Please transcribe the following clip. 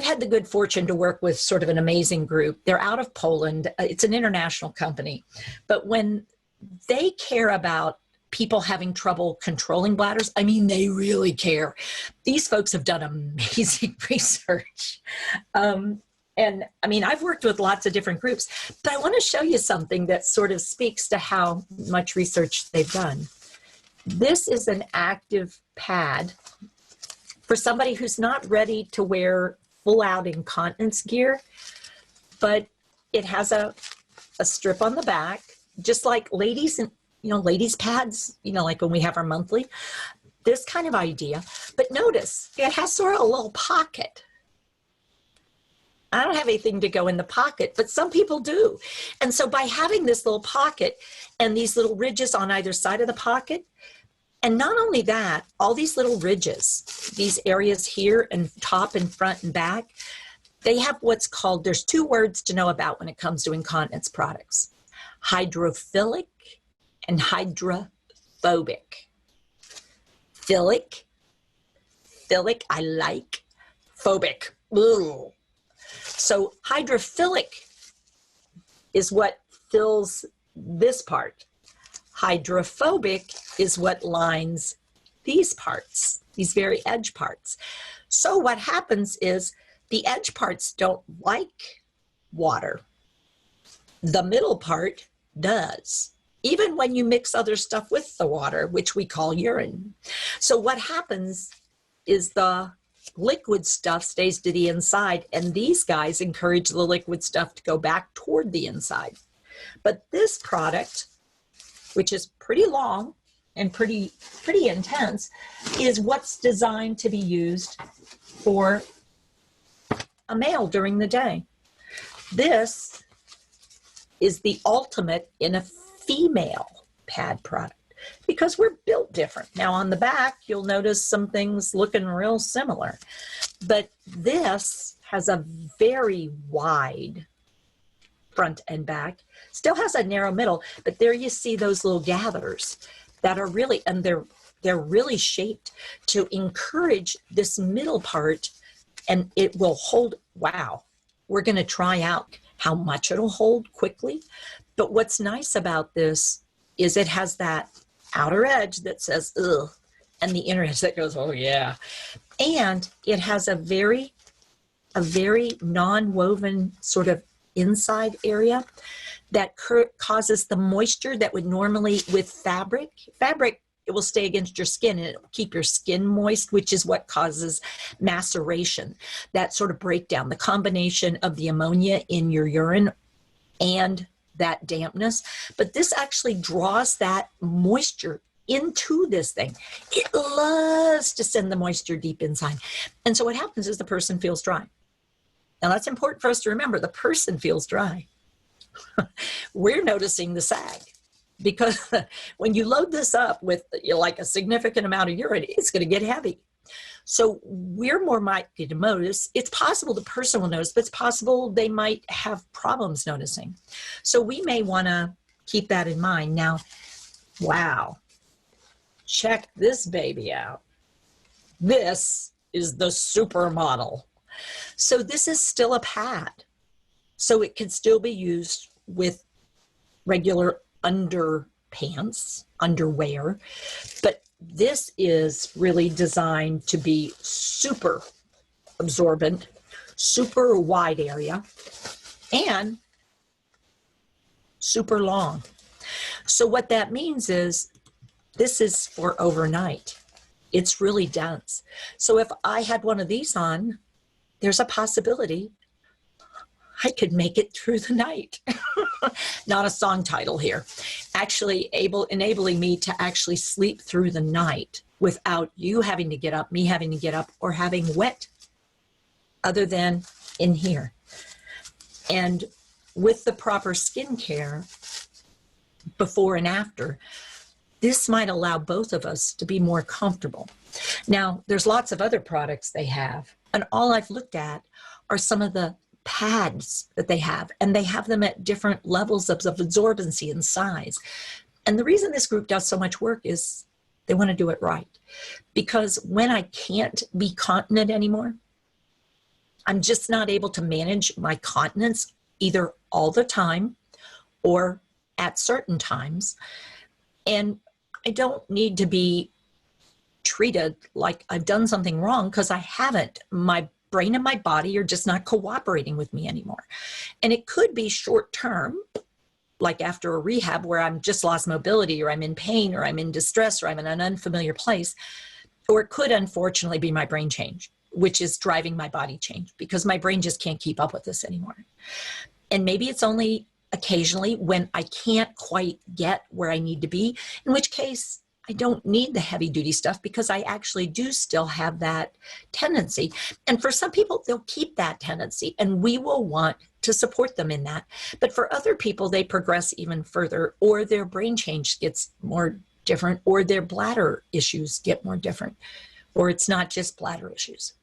had the good fortune to work with sort of an amazing group. They're out of Poland. It's an international company. But when they care about people having trouble controlling bladders, I mean, they really care. These folks have done amazing research. And I mean, I've worked with lots of different groups, but I want to show you something that sort of speaks to how much research they've done. This is an active pad for somebody who's not ready to wear full out incontinence gear, but it has a strip on the back, just like ladies and, you know, ladies pads, you know, like when we have our monthly, this kind of idea. But notice it has sort of a little pocket. I don't have anything to go in the pocket, but some people do. And so by having this little pocket and these little ridges on either side of the pocket, and not only that, all these little ridges, these areas here and top and front and back, they have what's called, there's two words to know about when it comes to incontinence products: hydrophilic and hydrophobic. Philic, I like, phobic, ugh. So hydrophilic is what fills this part. Hydrophobic is what lines these parts, these very edge parts. So what happens is the edge parts don't like water. The middle part does, even when you mix other stuff with the water, which we call urine. So what happens is the liquid stuff stays to the inside, and these guys encourage the liquid stuff to go back toward the inside. But this product, which is pretty long and pretty intense, is what's designed to be used for a male during the day. This is the ultimate in a female pad product, because we're built different. Now on the back, you'll notice some things looking real similar, but this has a very wide front and back, still has a narrow middle, but there you see those little gathers that are really, and they're really shaped to encourage this middle part, and it will hold. Wow, we're going to try out how much it'll hold quickly. But what's nice about this is it has that outer edge that says ugh, and the inner edge that goes, oh yeah. And it has a very non-woven sort of inside area that causes the moisture that would normally with fabric, it will stay against your skin and it will keep your skin moist, which is what causes maceration, that sort of breakdown, the combination of the ammonia in your urine and that dampness. But this actually draws that moisture into this thing. It loves to send the moisture deep inside. And so what happens is the person feels dry. Now that's important for us to remember. The person feels dry. We're noticing the sag, because when you load this up with like a significant amount of urine, it's going to get heavy. So we're more likely to notice. It's possible the person will notice, but it's possible they might have problems noticing. So we may want to keep that in mind. Now, wow, check this baby out. This is the supermodel. So this is still a pad. So it can still be used with regular underpants, underwear, but this is really designed to be super absorbent, super wide area, and super long. So what that means is this is for overnight. It's really dense. So if I had one of these on, there's a possibility I could make it through the night. Not a song title here. Actually enabling me to actually sleep through the night without you having to get up, me having to get up, or having wet other than in here. And with the proper skincare before and after, this might allow both of us to be more comfortable. Now, there's lots of other products they have, and all I've looked at are some of the pads that they have, and they have them at different levels of absorbency and size. And the reason this group does so much work is they want to do it right. Because when I can't be continent anymore, I'm just not able to manage my continence either all the time or at certain times. And I don't need to be treated like I've done something wrong, because I haven't. My brain and my body are just not cooperating with me anymore. And it could be short term, like after a rehab where I'm just lost mobility, or I'm in pain, or I'm in distress, or I'm in an unfamiliar place. Or it could unfortunately be my brain change, which is driving my body change, because my brain just can't keep up with this anymore. And maybe it's only occasionally when I can't quite get where I need to be, in which case I don't need the heavy duty stuff, because I actually do still have that tendency. And for some people, they'll keep that tendency, and we will want to support them in that. But for other people, they progress even further, or their brain change gets more different, or their bladder issues get more different, or it's not just bladder issues.